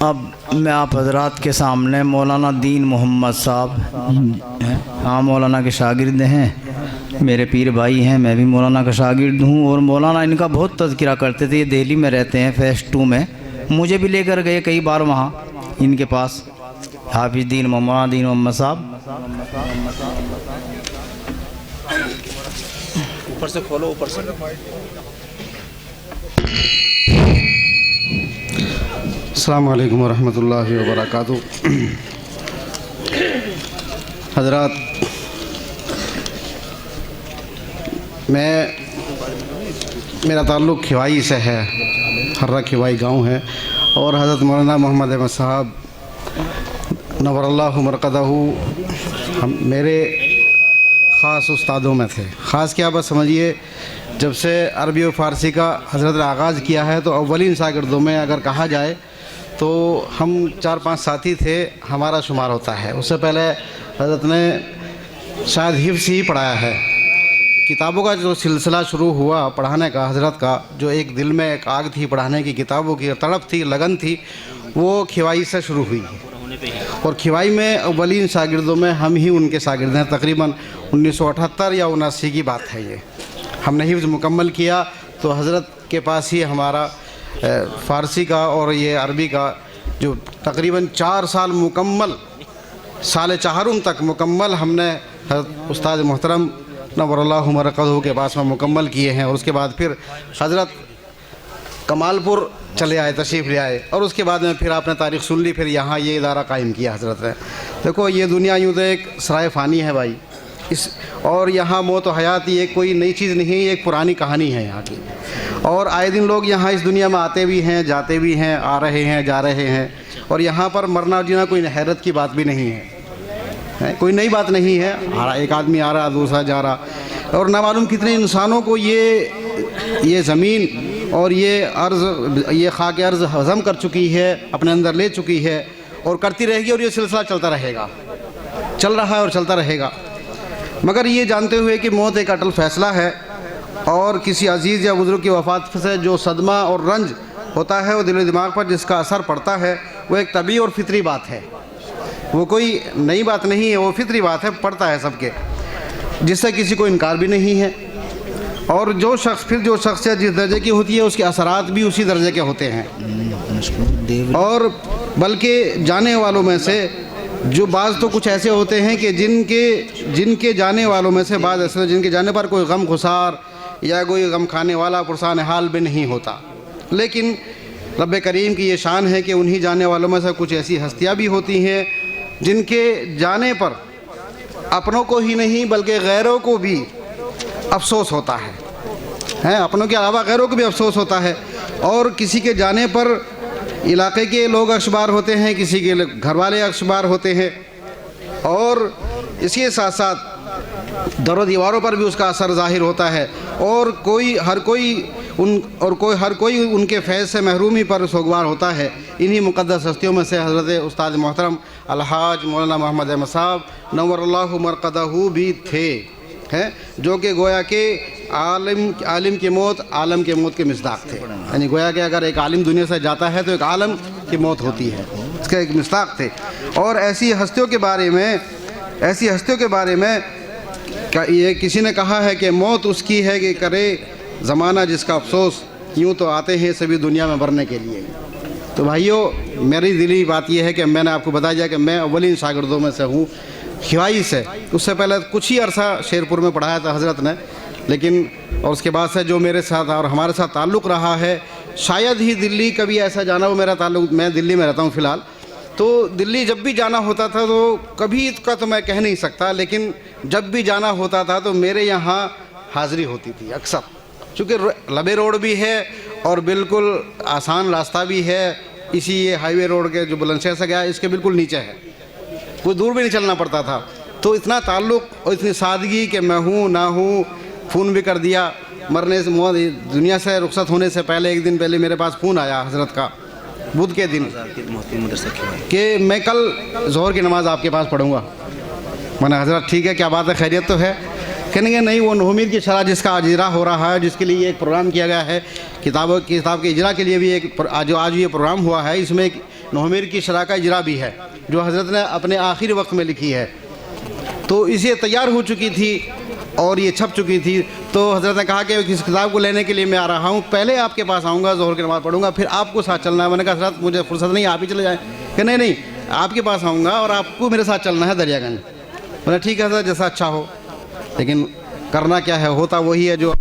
अब मैं आप हजरात के सामने मौलाना दीन मोहम्मद साहब हैं। हाँ, मौलाना के शागिर्द हैं, मेरे पीर भाई हैं, मैं भी मौलाना का शागिर्द हूँ। और मौलाना इनका बहुत तज़किरा करते थे। ये दिल्ली में रहते हैं, फेज़ 2 में। मुझे भी लेकर गए कई बार वहाँ इनके पास, हाफिज़ दीन मौलाना दीन मोहम्मद साहब। ऊपर से खोलो, ऊपर से। अस्सलाम वालेकुम वरहमतुल्लाहि वबरकातुहू। हज़रात, मेरा ताल्लुक़ खिवाई से है, हर्रा खिवाई गांव है। और हज़रत मौलाना मोहम्मद अहमद साहब नव्वरल्लाहु मरक़दहू हम मेरे ख़ास उस्तादों में थे। ख़ास क्या, बस समझिए, जब से अरबी और फ़ारसी का हज़रत ने आगाज़ किया है तो अव्वलीन शागिर्दों में अगर कहा जाए तो हम 4-5 साथी थे, हमारा शुमार होता है। उससे पहले हज़रत ने शायद हिफ्ज़ ही पढ़ाया है। किताबों का जो सिलसिला शुरू हुआ पढ़ाने का, हज़रत का जो एक दिल में एक आग थी पढ़ाने की, किताबों की तड़प थी, लगन थी, वो खिवाई से शुरू हुई है। और खिवाई में अव्वलीन शागिर्दों में हम ही उनके शागिर्द हैं। तकरीबन 1978 या 79 की बात है ये। हमने हिफ्ज़ मुकम्मल किया तो हज़रत के पास ही हमारा फ़ारसी का और ये अरबी का जो तकरीबन 4 साल मुकम्मल, साल चाहरुम तक मुकम्मल हमने उस्ताद मोहतरम नव्वरल्लाहु मरक़दहू के पास में मुकम्मल किए हैं। और उसके बाद फिर हज़रत कमालपुर चले आए, तशरीफ़ ले आए। और उसके बाद में फिर आपने तारीख़ सुन ली, फिर यहाँ ये इदारा कायम किया हज़रत ने। देखो, ये दुनिया यूँ तो एक सराय फ़ानी है भाई, और यहाँ मौत व हयात ये कोई नई चीज़ नहीं है, ये एक पुरानी कहानी है यहाँ की। और आए दिन लोग यहाँ इस दुनिया में आते भी हैं, जाते भी हैं, आ रहे हैं, जा रहे हैं। और यहाँ पर मरना जीना कोई हैरत की बात भी नहीं है, कोई नई बात नहीं है। एक आदमी आ रहा, दूसरा जा रहा। और ना मालूम कितने इंसानों को ये ज़मीन और ये अर्ज़, ये खाक अर्ज़ हज़म कर चुकी है, अपने अंदर ले चुकी है और करती रहेगी। और ये सिलसिला चलता रहेगा, चल रहा है और चलता रहेगा। मगर ये जानते हुए कि मौत एक अटल फ़ैसला है और किसी अजीज़ या बुज़ुर्ग की वफ़ात से जो सदमा और रंज होता है, वो दिल दिमाग पर जिसका असर पड़ता है, वो एक तबी और फितरी बात है। वो कोई नई बात नहीं है, वो फितरी बात है, पड़ता है सबके, जिससे किसी को इनकार भी नहीं है। और जो शख्सियत जिस दर्जे की होती है, उसके असरात भी उसी दर्जे के होते हैं। और बल्कि जाने वालों में से जो बाज़ तो कुछ ऐसे होते हैं कि जिनके जाने वालों में से बाज़ ऐसे, जिनके जाने पर कोई गम गुसार या कोई गम खाने वाला पुरसान हाल भी नहीं होता। लेकिन रब्बे करीम की ये शान है कि उन्हीं जाने वालों में से कुछ ऐसी हस्तियाँ भी होती हैं जिनके जाने पर अपनों को ही नहीं बल्कि गैरों को भी अफसोस होता है, अपनों के अलावा गैरों को भी अफसोस होता है। और किसी के जाने पर इलाके के लोग अखबार होते हैं, किसी के घर वाले अखबार होते हैं। और इसके साथ साथ दरों दीवारों पर भी उसका असर ज़ाहिर होता है। और हर कोई उनके फैज़ से महरूमी पर सोगवार होता है। इन्हीं मुक़द्दस हस्तियों में से हज़रत उस्ताद मोहतरम अलहाज मौलाना मोहम्मद अहमद साहब नव्वरल्लाहु मरक़दहू भी थे, हैं, जो कि गोया के आलिम की मौत आलम के मौत के मिस्दाक़ थे। यानी गोया कि अगर एक आलिम दुनिया से जाता है तो एक आलम की मौत होती है, इसका एक मिस्दाक़ थे। और ऐसी हस्तियों के बारे में ये किसी ने कहा है कि मौत उसकी है कि करे ज़माना जिसका अफसोस, यूँ तो आते हैं सभी दुनिया में मरने के लिए। तो भाइयों, मेरी दिली बात यह है कि मैंने आपको बता दिया कि मैं अव्वलीन शागिर्दों में से हूँ, खिवाई से। उससे पहले कुछ ही अरसा शेरपुर में पढ़ाया था हज़रत ने, लेकिन और उसके बाद से जो मेरे साथ और हमारे साथ ताल्लुक़ रहा है, शायद ही दिल्ली कभी ऐसा जाना हो। मेरा ताल्लुक़, मैं दिल्ली में रहता हूँ फ़िलहाल, तो दिल्ली जब भी जाना होता था तो कभी का तो मैं कह नहीं सकता, लेकिन जब भी जाना होता था तो मेरे यहाँ हाज़िरी होती थी अक्सर। चूँकि लबे रोड भी है और बिल्कुल आसान रास्ता भी है, इसी ये हाईवे रोड के जो बुलंदशहर से गया इसके बिल्कुल नीचे है, कोई दूर भी नहीं चलना पड़ता था। तो इतना ताल्लुक़ और इतनी सादगी कि मैं हूँ ना हूँ, फ़ोन भी कर दिया। मरने से दुनिया से रुखसत होने से पहले एक दिन पहले मेरे पास फ़ोन आया हज़रत का, बुध के दिन, कि मैं कल ज़ोहर की नमाज़ आपके पास पढ़ूँगा। मैंने हज़रत ठीक है, क्या बात है, खैरियत तो है? कहेंगे नहीं, वो नौमीद की शरह जिसका आज इजरा हो रहा है, जिसके लिए एक प्रोग्राम किया गया है, किताब के इजरा के लिए भी एक आज ये प्रोग्राम हुआ है, इसमें नोहमीर की शराका इजरा भी है, जो हज़रत ने अपने आखिरी वक्त में लिखी है। तो इसे तैयार हो चुकी थी और ये छप चुकी थी। तो हज़रत ने कहा कि इस किताब को लेने के लिए मैं आ रहा हूँ, पहले आपके पास आऊँगा, ज़ोहर की नमाज़ पढ़ूंगा, फिर आपको साथ चलना है। मैंने कहा हज़रत मुझे फुर्सत नहीं, आप ही चले जाएँ। कि नहीं नहीं, आपके पास आऊँगा और आपको मेरे साथ चलना है दरियागंज। मैंने ठीक है हज़रत, जैसा अच्छा हो, लेकिन करना क्या है, होता वही है जो